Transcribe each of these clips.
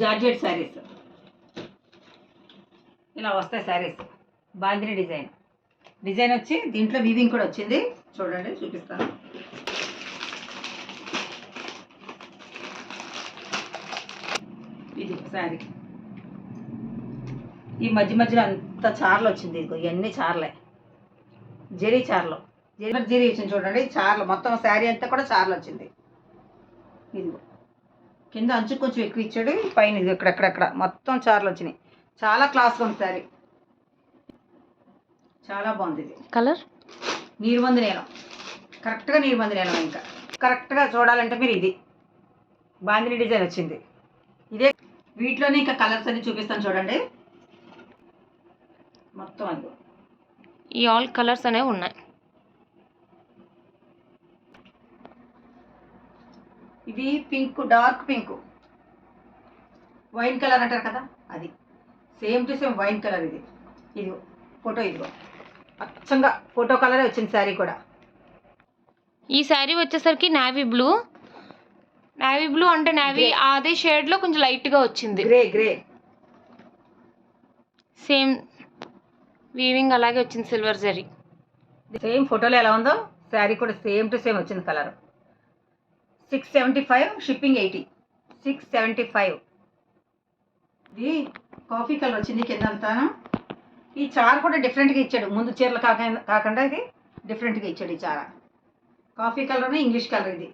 Georgette saris ఇలా వస్తాయి. Saris bandhani design వచ్చి దీంట్లో వీవింగ్ కూడా వచ్చింది. చూడండి, చూపిస్తాను. ఇది శారీ ఈ మధ్యలో అంత చార్లు వచ్చింది. ఇదిగో ఇవన్నీ చార్లే, జరీ చార్లు, జరీ వచ్చింది. చూడండి, చార్లు మొత్తం శారీ అంతా కూడా చార్లు వచ్చింది. ఇదిగో కింద అంచు కొంచెం ఎక్కువ ఇచ్చాడు, పైన ఇది ఇక్కడెక్కడెక్కడ మొత్తం చార్లు వచ్చినాయి. చాలా క్లాస్గా ఉంది శారీ, చాలా బాగుంది. ఇది కలర్ నీరుమంది నీలం, కరెక్ట్గా నీరుమంది నీలం. ఇంకా కరెక్ట్గా చూడాలంటే మీరు ఇది బాందిని డిజైన్ వచ్చింది. ఇదే వీటిలోనే ఇంకా కలర్స్ అన్ని చూపిస్తాను చూడండి. మొత్తం అది ఈ ఆల్ కలర్స్ అనేవి ఉన్నాయి. ఇది pink, dark pink, wine colour అంటారు కదా, అది same to same wine colour. ఇది ఫోటో, ఇదిగో అచ్చంగా ఫోటో కలరే వచ్చింది శారీ కూడా. ఈ శారీ వచ్చేసరికి నావీ బ్లూ అంటే నావీ అదే షేడ్ లో కొంచెం లైట్ గా వచ్చింది. గ్రే సేమ్ వీవింగ్ అలాగే వచ్చింది, సిల్వర్ జరీ. సేమ్ ఫోటోలో ఎలా ఉందో శారీ కూడా సేమ్ టు సేమ్ వచ్చింది. Colour 675, shipping 80. 675. ఇది కాఫీ కలర్ వచ్చింది కింద అంతాను. ఈ చార్ కూడా డిఫరెంట్గా ఇచ్చాడు, ముందు చీరలు కాకుండా ఇది డిఫరెంట్గా ఇచ్చాడు. ఈ చార కాఫీ కలర్, ఇంగ్లీష్ కలర్. ఇది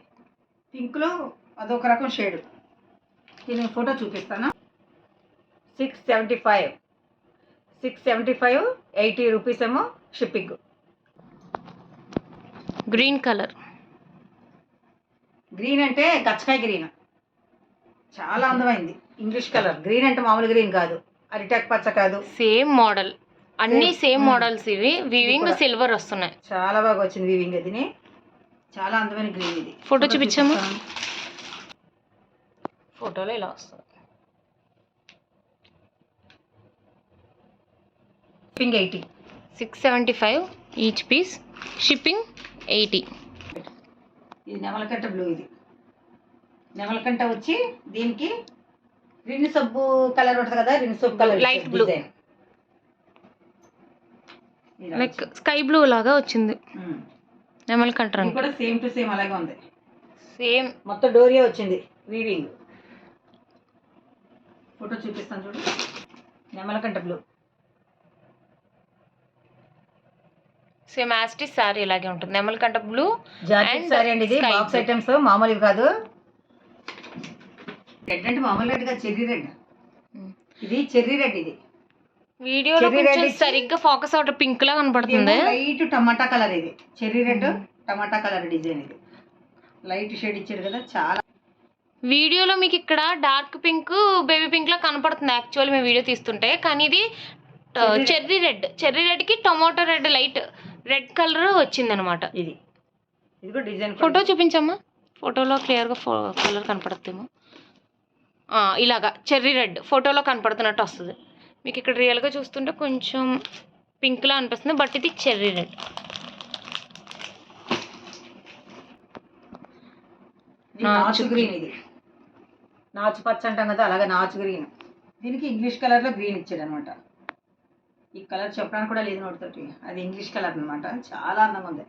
పింక్లో అదొక రకం షేడు. దీని ఫోటో చూపిస్తాను. 675, 80 రూపీస్ ఏమో షిప్పింగ్. గ్రీన్ కలర్, గ్రీన్ అంటే గచ్చకాయ గ్రీన్, చాలా అందమైంది. ఇంగ్లీష్ కలర్ గ్రీన్ అంటే మామూలు గ్రీన్ కాదు, అరిటాక్ పచ్చ కాదు, సేమ్ మోడల్, అన్ని సేమ్ మోడల్స్. ఇవి వీవింగ్ సిల్వర్ వస్తున్నాయి, చాలా బాగా వచ్చింది వీవింగ్. అది చాలా అందమైన గ్రీన్. ఇది ఫోటో చూపించాము. ఫోటోలో ఇలా వస్తుంది. షిప్పింగ్ 80. 675 each piece, shipping 80. ఇది నెమలకంట బ్లూ. ఇది నెమలకంట వచ్చి దీనికి రిన్ సబ్బు కలర్ ఉంటుంది కదా, రిన్ సబ్బు colour light blue, like sky blue లాగా వచ్చింది. నెమలకంట రంగు కూడా సేమ్ టు సేమ్ అలాగే ఉంది. సేమ్ మొత్తం డోరియా వచ్చింది వీవింగ్. ఫోటో చూపిస్తాను చూడు. నెమలకంట బ్లూ, సేమ్ యాస్టిస్ సారీ ఇలాగే ఉంటుంది. నెమలకంట బ్లూ జార్జెట్ సారీ అండి. ఇది బాక్స్ ఐటమ్స్ మామూలువి కాదు. రెడ్ అంటే మామూలు రెడ్ కాదు, చెర్రీ రెడ్. ఇది చెర్రీ రెడ్. ఇది వీడియోలో కొంచెం సరిగ్గా ఫోకస్ అవుట్ పింక్ లా కనపడుతుంది. లైట్ టమాటా కలర్. ఇది చెర్రీ రెడ్ టమాటా కలర్ డిజైన్. ఇది లైట్ షేడ్ ఇచ్చాడు కదా, చాలా. వీడియోలో మీకు ఇక్కడ డార్క్ పింక్, బేబీ పింక్ లా కనపడుతుంది యాక్చువల్లీ మేము వీడియో తీస్తుంటే, కానీ ఇది చెర్రీ రెడ్ కి tomato red, light red colour వచ్చింది అనమాట. ఇది కూడా డిజైన్. ఫోటో చూపించమ్మా, ఫోటోలో క్లియర్గా కలర్ కనపడుతుందేమో. ఇలాగా చెర్రీ రెడ్ ఫోటోలో కనపడుతున్నట్టు వస్తుంది. మీకు ఇక్కడ రియల్గా చూస్తుంటే కొంచెం పింక్లా అనిపిస్తుంది, బట్ ఇది చెర్రీ రెడ్. నాచు గ్రీన్. ఇది నాచు పచ్చ అంటాం కదా, అలాగే నాచు గ్రీన్. దీనికి ఇంగ్లీష్ కలర్లో గ్రీన్ ఇచ్చాడు అనమాట. ఈ కలర్ చెప్పడానికి కూడా లేదు నోటితోటి, అది ఇంగ్లీష్ కలర్ అనమాట. చాలా అందంగా ఉంది.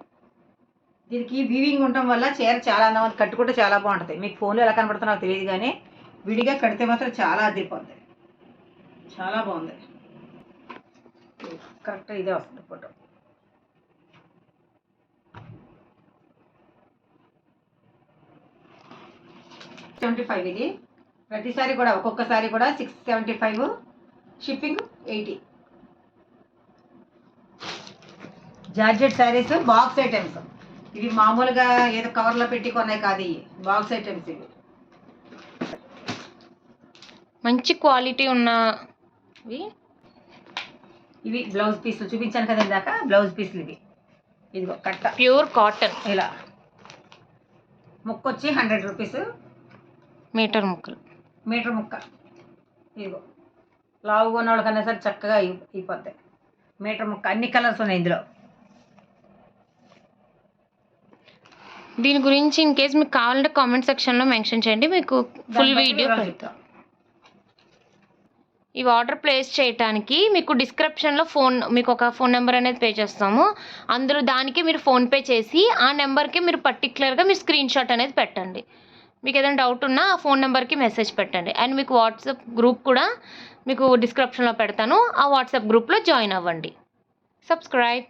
దీనికి వీవింగ్ ఉండటం వల్ల చీర చాలా అందంగా ఉంది. కట్టుకుంటే చాలా బాగుంటుంది. మీకు ఫోన్లో ఎలా కనపడుతుందో నాకు తెలియదు, కానీ విడిగా కడితే మాత్రం చాలా అదిరిపోతుంది. చాలా బాగుంది. కరెక్ట్గా ఇదే వస్తుంది ఫోటో. $75. ఇది ప్రతిసారి కూడా ఒక్కొక్కసారి కూడా 675, shipping 80. Georgette saris box items. ఇవి మామూలుగా ఏదో కవర్లో పెట్టి కొన్నాయి కాదు, ఇవి బాక్స్ ఐటమ్స్. మంచి క్వాలిటీ ఉన్నవి. ఇవి బ్లౌజ్ పీసులు చూపించాను కదా ఇందాక, బ్లౌజ్ పీసులు ఇవి. ఇదిగో కట్ట, ప్యూర్ కాటన్. ఇలా ముక్కొచ్చి 100 రూపీస్. మీటర్ ముక్క. ఇదిగో లావు కొన్నవాళ్ళ కన్నా సరే చక్కగా అయిపోతాయి. మీటర్ ముక్క. అన్ని కలర్స్ ఉన్నాయి ఇందులో. దీని గురించి ఇన్ కేస్ మీకు కావాలంటే కామెంట్ సెక్షన్లో మెన్షన్ చేయండి, మీకు ఫుల్ వీడియో పెడతాం. ఇవి ఆర్డర్ ప్లేస్ చేయడానికి మీకు డిస్క్రిప్షన్లో మీకు ఒక ఫోన్ నెంబర్ అనేది పే చేస్తాము. అందులో దానికి మీరు ఫోన్పే చేసి ఆ నెంబర్కి మీరు పర్టికులర్గా మీరు స్క్రీన్ షాట్ అనేది పెట్టండి. మీకు ఏదైనా డౌట్ ఉన్నా ఆ ఫోన్ నెంబర్కి మెసేజ్ పెట్టండి. అండ్ మీకు వాట్సాప్ గ్రూప్ కూడా మీకు డిస్క్రిప్షన్లో పెడతాను. ఆ వాట్సాప్ గ్రూప్లో జాయిన్ అవ్వండి. సబ్స్క్రైబ్.